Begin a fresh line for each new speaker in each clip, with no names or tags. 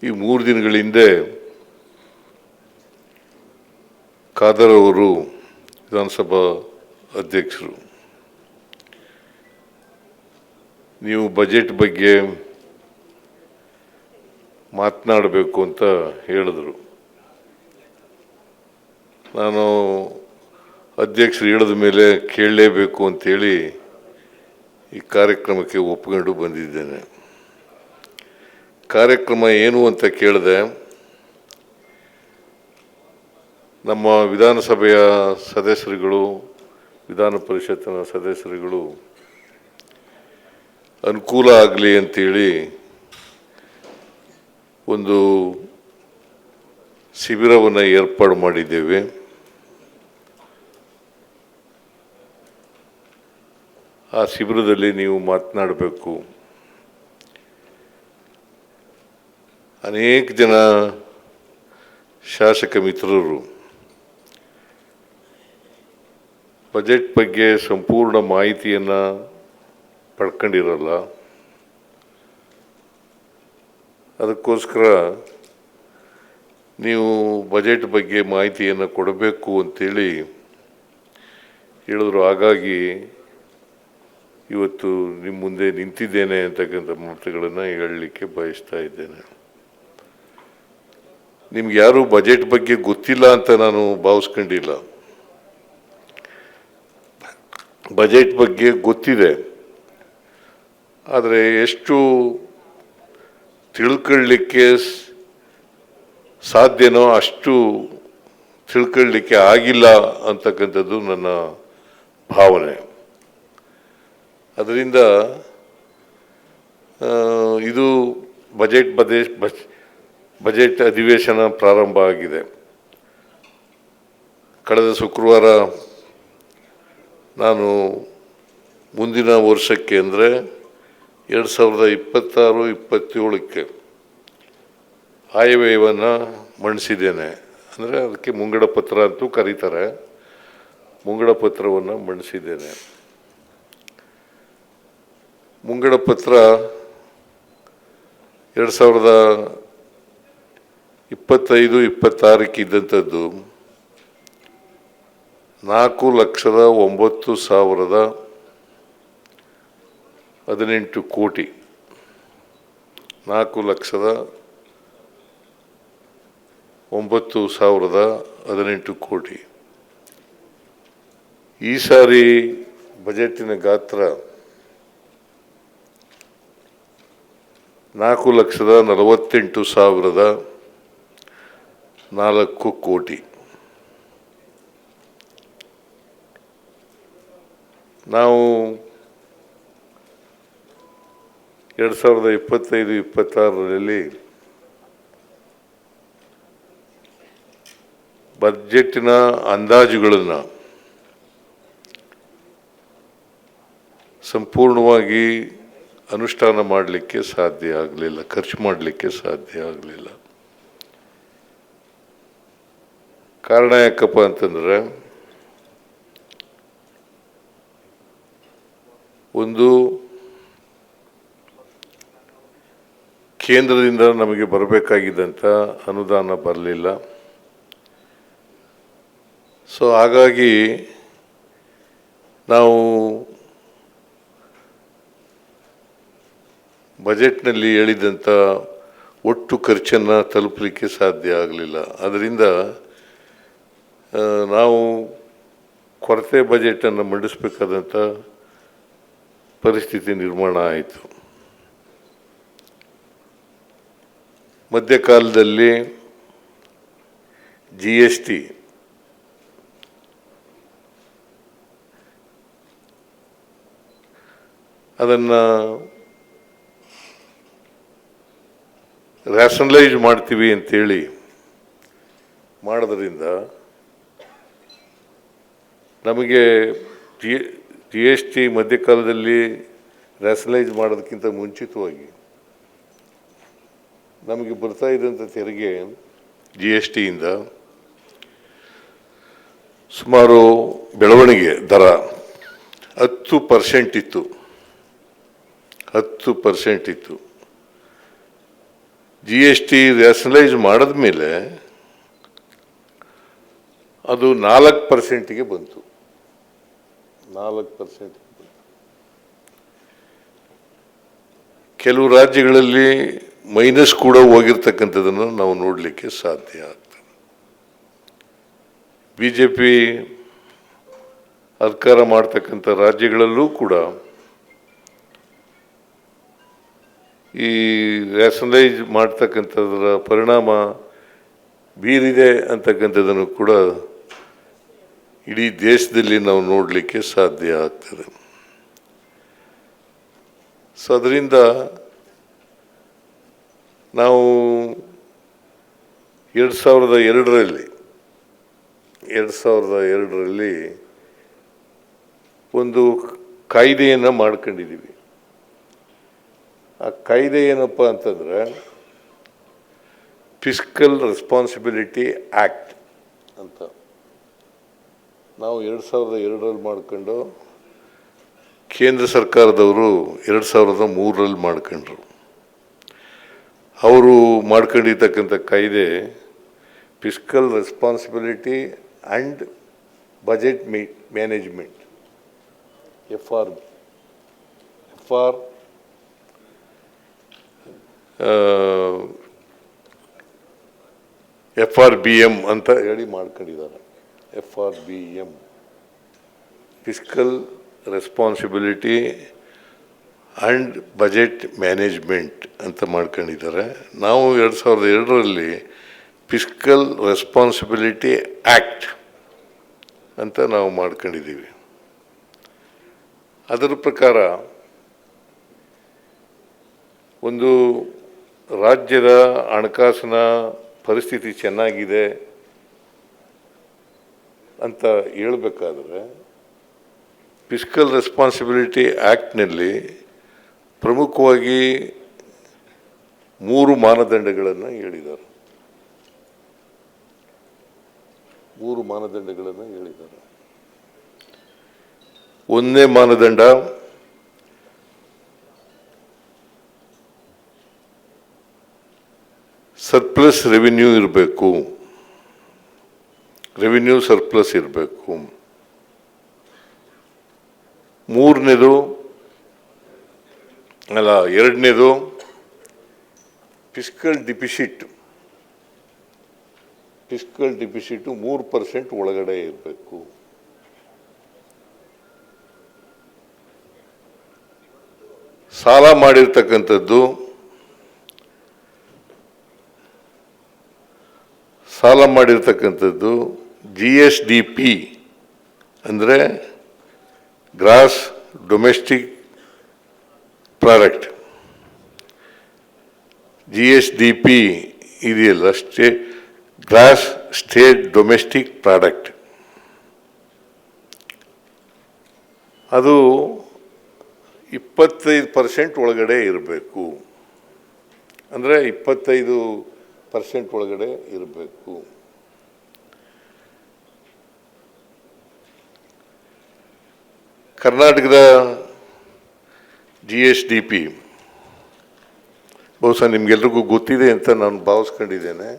ಈ 3 ದಿನಗಳ ಹಿಂದೆ ಖಾದರ್ ಅವರು ವಿಧಾನಸಭಾ ಅಧ್ಯಕ್ಷರು ನೀವು ಬಜೆಟ್ ಬಗ್ಗೆ ಮಾತನಾಡಬೇಕು ಅಂತ ಹೇಳಿದ್ರು. ನಾನು ಅಧ್ಯಕ್ಷರು ಹೇಳಿದ ಮೇಲೆ ಕೇಳಲೇಬೇಕು ಅಂತೇಳಿ ಈ ಕಾರ್ಯಕ್ರಮಕ್ಕೆ ಒಪ್ಪಿಕೊಂಡು ಬಂದಿದ್ದೇನೆ. ಕಾರ್ಯಕ್ರಮ ಏನು ಅಂತ ಕೇಳಿದೆ. ನಮ್ಮ ವಿಧಾನಸಭೆಯ ಸದಸ್ಯರುಗಳು, ವಿಧಾನ ಪರಿಷತ್ತಿನ ಸದಸ್ಯರುಗಳು ಅನುಕೂಲ ಆಗಲಿ ಅಂತೇಳಿ ಒಂದು ಶಿಬಿರವನ್ನು ಏರ್ಪಾಡು ಮಾಡಿದ್ದೇವೆ. ಆ ಶಿಬಿರದಲ್ಲಿ ನೀವು ಮಾತನಾಡಬೇಕು. ಅನೇಕ ಜನ ಶಾಸಕ ಮಿತ್ರರು ಬಜೆಟ್ ಬಗ್ಗೆ ಸಂಪೂರ್ಣ ಮಾಹಿತಿಯನ್ನು ಪಡ್ಕೊಂಡಿರಲ್ಲ. ಅದಕ್ಕೋಸ್ಕರ ನೀವು ಬಜೆಟ್ ಬಗ್ಗೆ ಮಾಹಿತಿಯನ್ನು ಕೊಡಬೇಕು ಅಂತೇಳಿ ಹೇಳಿದ್ರು. ಹಾಗಾಗಿ ಇವತ್ತು ನಿಮ್ಮ ಮುಂದೆ ನಿಂತಿದ್ದೇನೆ ಅಂತಕ್ಕಂಥ ಮಾತುಗಳನ್ನು ಹೇಳಲಿಕ್ಕೆ ಬಯಸ್ತಾ ಇದ್ದೇನೆ. ನಿಮ್ಗೆ ಯಾರು ಬಜೆಟ್ ಬಗ್ಗೆ ಗೊತ್ತಿಲ್ಲ ಅಂತ ನಾನು ಭಾವಿಸ್ಕೊಂಡಿಲ್ಲ. ಬಜೆಟ್ ಬಗ್ಗೆ ಗೊತ್ತಿದೆ, ಆದರೆ ಎಷ್ಟು ತಿಳ್ಕೊಳ್ಳಿಕ್ಕೆ ಸಾಧ್ಯನೋ ಅಷ್ಟು ತಿಳ್ಕೊಳ್ಳಿಕ್ಕೆ ಆಗಿಲ್ಲ ಅಂತಕ್ಕಂಥದ್ದು ನನ್ನ ಭಾವನೆ. ಅದರಿಂದ ಇದು ಬಜೆಟ್ ಅಧಿವೇಶನ ಪ್ರಾರಂಭ ಆಗಿದೆ. ಕಳೆದ ಶುಕ್ರವಾರ ನಾನು ಮುಂದಿನ ವರ್ಷಕ್ಕೆ ಅಂದರೆ 2026-27ಕ್ಕೆ ಆಯವ್ಯಯವನ್ನು ಮಂಡಿಸಿದ್ದೇನೆ. ಅಂದರೆ ಅದಕ್ಕೆ ಮುಂಗಡ ಪತ್ರ ಅಂತೂ ಕರೀತಾರೆ. ಮುಂಗಡ ಪತ್ರವನ್ನು ಮಂಡಿಸಿದ್ದೇನೆ. ಮುಂಗಡ ಪತ್ರ 2025-26ಕ್ಕೆ ಇದ್ದಂಥದ್ದು 4,09,18 ಕೋಟಿ. 4,09,18 ಕೋಟಿ. ಈ ಸಾರಿ ಬಜೆಟಿನ ಗಾತ್ರ 4,48,004 ಕೋಟಿ. ನಾವು 2025-26ರಲ್ಲಿ ಬಜೆಟಿನ ಅಂದಾಜುಗಳನ್ನು ಸಂಪೂರ್ಣವಾಗಿ ಅನುಷ್ಠಾನ ಮಾಡಲಿಕ್ಕೆ ಸಾಧ್ಯ ಆಗಲಿಲ್ಲ, ಖರ್ಚು ಮಾಡಲಿಕ್ಕೆ ಸಾಧ್ಯ ಆಗಲಿಲ್ಲ. ಕಾರಣ ಯಾಕಪ್ಪ ಅಂತಂದರೆ, ಒಂದು ಕೇಂದ್ರದಿಂದ ನಮಗೆ ಬರಬೇಕಾಗಿದ್ದಂಥ ಅನುದಾನ ಬರಲಿಲ್ಲ. ಸೊ ಹಾಗಾಗಿ ನಾವು ಬಜೆಟ್ನಲ್ಲಿ ಹೇಳಿದಂಥ ಒಟ್ಟು ಖರ್ಚನ್ನು ತಲುಪಲಿಕ್ಕೆ ಸಾಧ್ಯ ಆಗಲಿಲ್ಲ. ಅದರಿಂದ ನಾವು ಕೊರತೆ ಬಜೆಟನ್ನು ಮಂಡಿಸಬೇಕಾದಂಥ ಪರಿಸ್ಥಿತಿ ನಿರ್ಮಾಣ ಆಯಿತು. ಮಧ್ಯಕಾಲದಲ್ಲಿ GST ಅದನ್ನು ರ್ಯಾಷನಲೈಸ್ ಮಾಡ್ತೀವಿ ಅಂತೇಳಿ ಮಾಡೋದ್ರಿಂದ ನಮಗೆ GST ಮಧ್ಯಕಾಲದಲ್ಲಿ ರ್ಯಾಷನಲೈಸ್ ಮಾಡೋದಕ್ಕಿಂತ ಮುಂಚಿತವಾಗಿ ನಮಗೆ ಬರ್ತಾ ಇದ್ದಂಥ ತೆರಿಗೆ GSTಯಿಂದ ಸುಮಾರು ಬೆಳವಣಿಗೆ ದರ 10% ಇತ್ತು. GST ರ್ಯಾಷನಲೈಸ್ ಮಾಡಿದ ಮೇಲೆ ಅದು 4%ಗೆ ಬಂತು. 4% ಕೆಲವು ರಾಜ್ಯಗಳಲ್ಲಿ ಮೈನಸ್ ಕೂಡ ಹೋಗಿರ್ತಕ್ಕಂಥದ್ದನ್ನು ನಾವು ನೋಡಲಿಕ್ಕೆ ಸಾಧ್ಯ ಆಗ್ತದೆ. ಬಿಜೆಪಿ ಅಧಿಕಾರ ಮಾಡ್ತಕ್ಕಂಥ ರಾಜ್ಯಗಳಲ್ಲೂ ಕೂಡ ಈ ರ್ಯಾಷನಲೈಸ್ ಮಾಡ್ತಕ್ಕಂಥದ್ರ ಪರಿಣಾಮ ಬೀರಿದೆ ಅಂತಕ್ಕಂಥದ್ದನ್ನು ಕೂಡ ಇಡೀ ದೇಶದಲ್ಲಿ ನಾವು ನೋಡಲಿಕ್ಕೆ ಸಾಧ್ಯ ಆಗ್ತದೆ. ಸೊ ಅದರಿಂದ ನಾವು 2002ರಲ್ಲಿ ಒಂದು ಕಾಯ್ದೆಯನ್ನು ಮಾಡ್ಕೊಂಡಿದ್ದೀವಿ. ಆ ಕಾಯ್ದೆ ಏನಪ್ಪ ಅಂತಂದರೆ ಫಿಸ್ಕಲ್ ರೆಸ್ಪಾನ್ಸಿಬಿಲಿಟಿ ಆ್ಯಕ್ಟ್ ಅಂತ. ನಾವು 2002ರಲ್ಲಿ ಮಾಡ್ಕೊಂಡು ಕೇಂದ್ರ ಸರ್ಕಾರದವರು 2003ರಲ್ಲಿ ಮಾಡ್ಕೊಂಡ್ರು. ಅವರು ಮಾಡ್ಕೊಂಡಿರ್ತಕ್ಕಂಥ ಕಾಯ್ದೆ fiscal responsibility and budget management, FRBM ಅಂತ ಹೇಳಿ ಮಾಡ್ಕೊಂಡಿದ್ದಾರೆ. FRBM, fiscal responsibility and budget management ಅಂತ ಮಾಡ್ಕೊಂಡಿದ್ದಾರೆ. ನಾವು 2002ರಲ್ಲಿ ಫಿಸ್ಕಲ್ ರೆಸ್ಪಾನ್ಸಿಬಿಲಿಟಿ ಆ್ಯಕ್ಟ್ ಅಂತ ನಾವು ಮಾಡ್ಕೊಂಡಿದ್ದೀವಿ. ಅದರ ಪ್ರಕಾರ ಒಂದು ರಾಜ್ಯದ ಹಣಕಾಸಿನ ಪರಿಸ್ಥಿತಿ ಚೆನ್ನಾಗಿದೆ ಅಂತ ಹೇಳಬೇಕಾದ್ರೆ ಫಿಸ್ಕಲ್ ರೆಸ್ಪಾನ್ಸಿಬಿಲಿಟಿ ಆ್ಯಕ್ಟ್ನಲ್ಲಿ ಪ್ರಮುಖವಾಗಿ 3 ಮಾನದಂಡಗಳನ್ನು ಹೇಳಿದ್ದಾರೆ. 3 ಮಾನದಂಡಗಳನ್ನು ಹೇಳಿದ್ದಾರೆ. ಒಂದನೇ ಮಾನದಂಡ ಸರ್ಪ್ಲಸ್ ರೆವಿನ್ಯೂ ಇರಬೇಕು, ರೆವಿನ್ಯೂ ಸರ್ಪ್ಲಸ್ ಇರಬೇಕು. ಎರಡನೇದು ಫಿಸ್ಕಲ್ ಡಿಫಿಸಿಟ್ 3% ಒಳಗಡೆ ಇರಬೇಕು. ಸಾಲ ಮಾಡಿರ್ತಕ್ಕಂಥದ್ದು GSDP ಅಂದರೆ ಗ್ರಾಸ್ ಡೊಮೆಸ್ಟಿಕ್ ಪ್ರಾಡಕ್ಟ್. GSDP ಇದೆಯಲ್ಲ, ಗ್ರಾಸ್ ಸ್ಟೇಟ್ ಡೊಮೆಸ್ಟಿಕ್ ಪ್ರಾಡಕ್ಟ್, ಅದು 25% ಒಳಗಡೆ ಇರಬೇಕು. ಅಂದರೆ 25% ಒಳಗಡೆ ಇರಬೇಕು. ಕರ್ನಾಟಕದ GSDP ಬಹುಶಃ ನಿಮಗೆಲ್ರಿಗೂ ಗೊತ್ತಿದೆ ಅಂತ ನಾನು ಭಾವಿಸ್ಕೊಂಡಿದ್ದೇನೆ.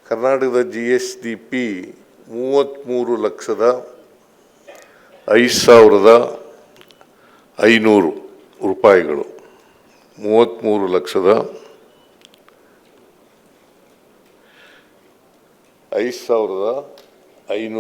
ಕರ್ನಾಟಕದ GSDP 33,05,500 ರೂಪಾಯಿಗಳು. 33,05,500